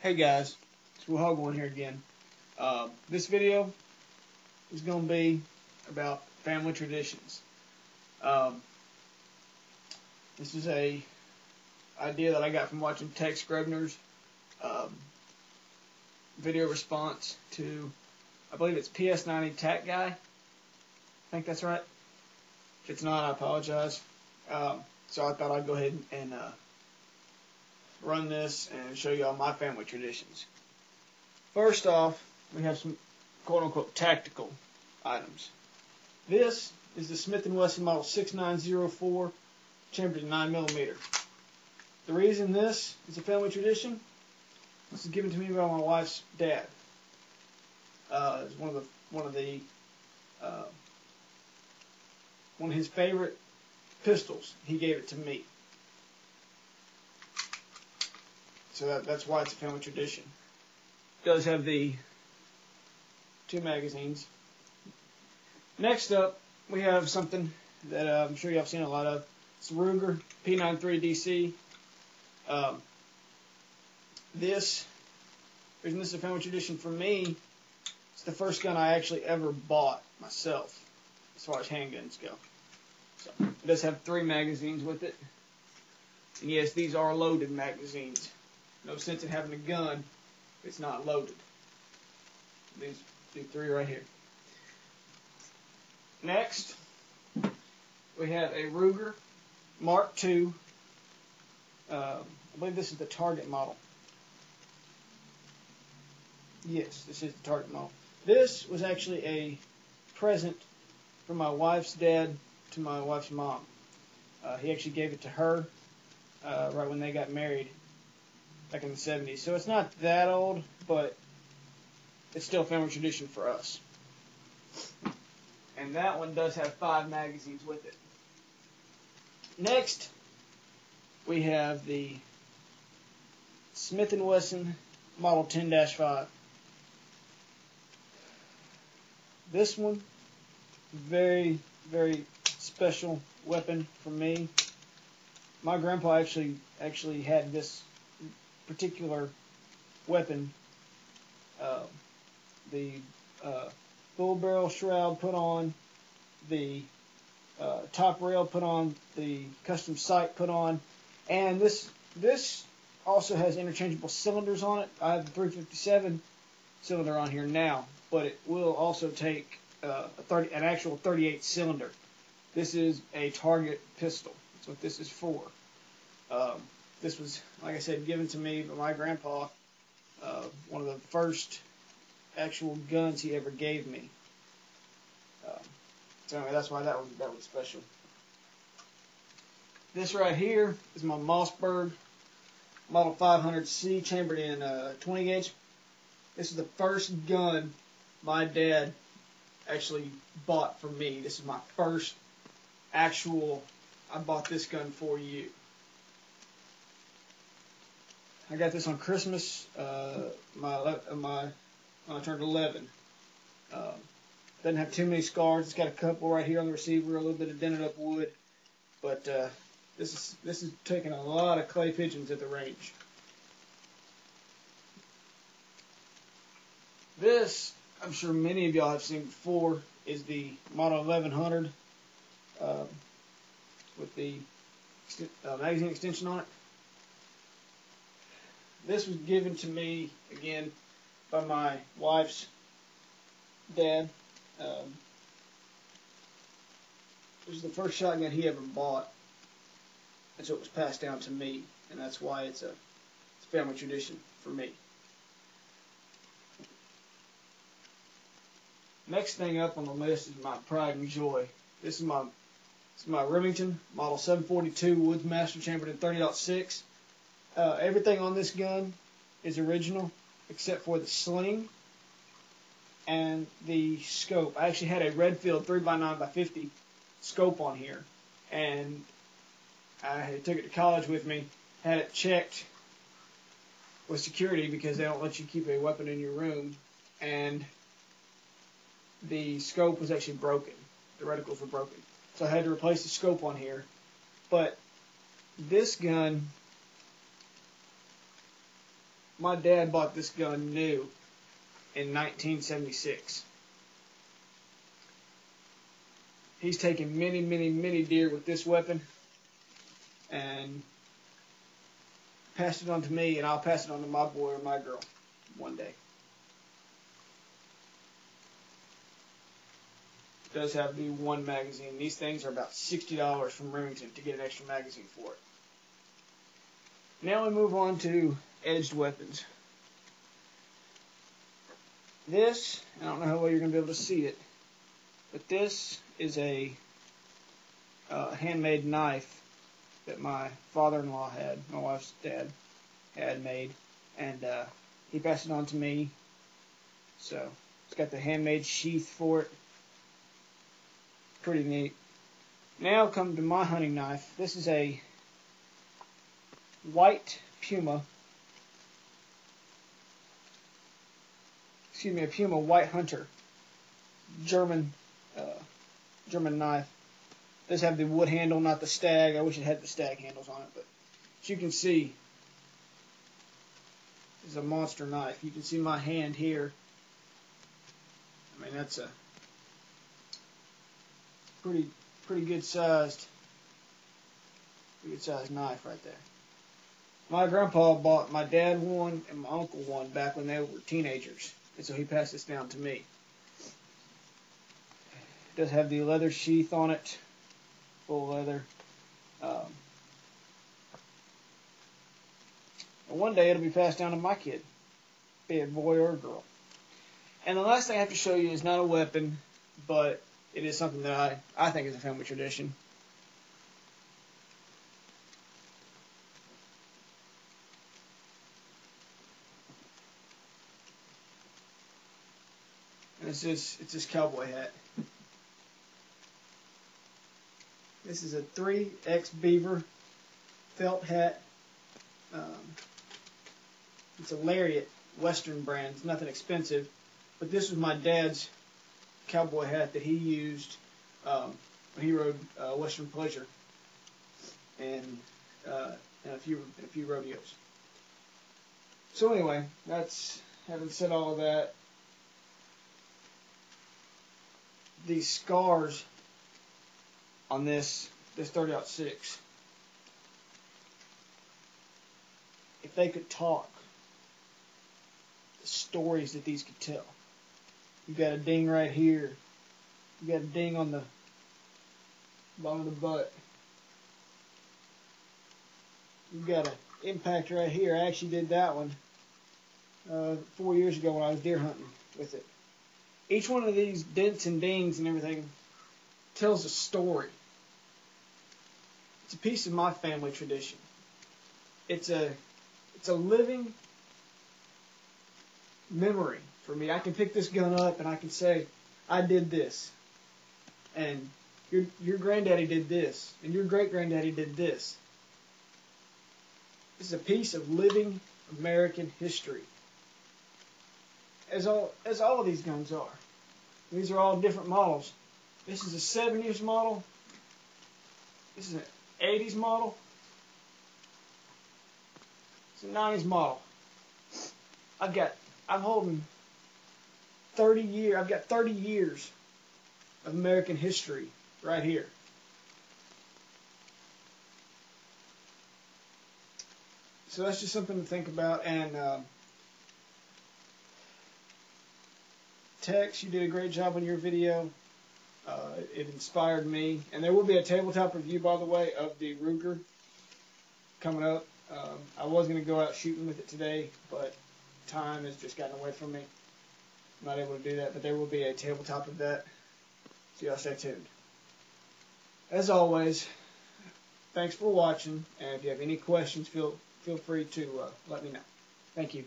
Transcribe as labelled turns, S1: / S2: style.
S1: Hey guys, it's Hogwarn here again. This video is going to be about family traditions. This is a idea that I got from watching Tex Grebner's video response to, I believe it's PS90 Tac Guy. I think that's right. If it's not, I apologize. So I thought I'd go ahead and run this and show you all my family traditions. First off, we have some quote-unquote tactical items. This is the Smith & Wesson Model 6904, chambered in 9mm. The reason this is a family tradition, this is given to me by my wife's dad. It's one of his favorite pistols. He gave it to me. So that's why it's a family tradition. It does have the 2 magazines. Next up, we have something that I'm sure y'all have seen a lot of. It's the Ruger P93DC. This is a family tradition for me. It's the first gun I actually ever bought myself, as far as handguns go. So it does have 3 magazines with it. And yes, these are loaded magazines. No sense in having a gun if it's not loaded. These 3 right here. Next, we have a Ruger Mark II. I believe this is the Target model. Yes, this is the Target model. This was actually a present from my wife's dad to my wife's mom. He actually gave it to her right when they got married back in the 70s. So it's not that old, but it's still family tradition for us. And that one does have 5 magazines with it. Next, we have the Smith & Wesson Model 10-5. This one, very, very special weapon for me. My grandpa actually had this particular weapon. The full barrel shroud put on, the top rail put on, the custom sight put on, and this also has interchangeable cylinders on it. I have the 357 cylinder on here now, but it will also take an actual 38 cylinder. This is a target pistol. That's what this is for. This was, like I said, given to me by my grandpa. One of the first actual guns he ever gave me. So anyway, that's why that was special. This right here is my Mossberg Model 500C, chambered in 20 gauge. This is the first gun my dad actually bought for me. This is my first actual, I bought this gun for you. I got this on Christmas, when I turned 11. Doesn't have too many scars. It's got a couple right here on the receiver, a little bit of dented up wood. But this is taking a lot of clay pigeons at the range. This, I'm sure many of y'all have seen before, is the Model 1100 with the magazine extension on it. This was given to me, again, by my wife's dad. This is the first shotgun he ever bought, and so it was passed down to me, and that's why it's a family tradition for me. Next thing up on the list is my pride and joy. This is my Remington Model 742 Woodsmaster, chambered in 30-06. Everything on this gun is original except for the sling and the scope. I actually had a Redfield 3x9x50 scope on here, and I took it to college with me, had it checked with security because they don't let you keep a weapon in your room, and the scope was actually broken. The reticles were broken. So I had to replace the scope on here. But this gun My dad bought this gun new in 1976. He's taken many, many, many deer with this weapon and passed it on to me, and I'll pass it on to my boy or my girl one day. It does have the one magazine. These things are about $60 from Remington to get an extra magazine for it. Now we move on to edged weapons. This, I don't know how well you're going to be able to see it, but this is a handmade knife that my father-in-law had, my wife's dad, had made, and he passed it on to me. So it's got the handmade sheath for it. Pretty neat. Now come to my hunting knife. This is a white Puma. A Puma White Hunter. German knife. It does have the wood handle, not the stag. I wish it had the stag handles on it, but as you can see, it's a monster knife. You can see my hand here. I mean, that's a pretty good sized knife right there. My grandpa bought my dad one and my uncle one back when they were teenagers, and so he passed this down to me. It does have the leather sheath on it, full leather. And one day it'll be passed down to my kid, be it a boy or a girl. And the last thing I have to show you is not a weapon, but it is something that I think is a family tradition. And it's this cowboy hat. This is a 3X Beaver felt hat. It's a Lariat Western brand. It's nothing expensive, but this was my dad's cowboy hat that he used when he rode Western Pleasure and a few rodeos. So anyway, having said all of that, these scars on this 30-06, if they could talk, the stories that these could tell. You got a ding right here. You got a ding on the bottom of the butt. You got an impact right here. I actually did that one 4 years ago when I was deer hunting with it. Each one of these dents and dings and everything tells a story. It's a piece of my family tradition. It's a living memory for me. I can pick this gun up and I can say, I did this, and your granddaddy did this, and your great-granddaddy did this. This is a piece of living American history, as all of these guns are. These are all different models. This is a 70s model. This is an 80s model. It's a 90s model. I'm holding 30 years. I've got 30 years of American history right here. So that's just something to think about. And Tex, you did a great job on your video. It inspired me. And there will be a tabletop review, by the way, of the Ruger coming up. I was going to go out shooting with it today, but time has just gotten away from me. I'm not able to do that, but there will be a tabletop of that. So y'all stay tuned. As always, thanks for watching, and if you have any questions, feel free to let me know. Thank you.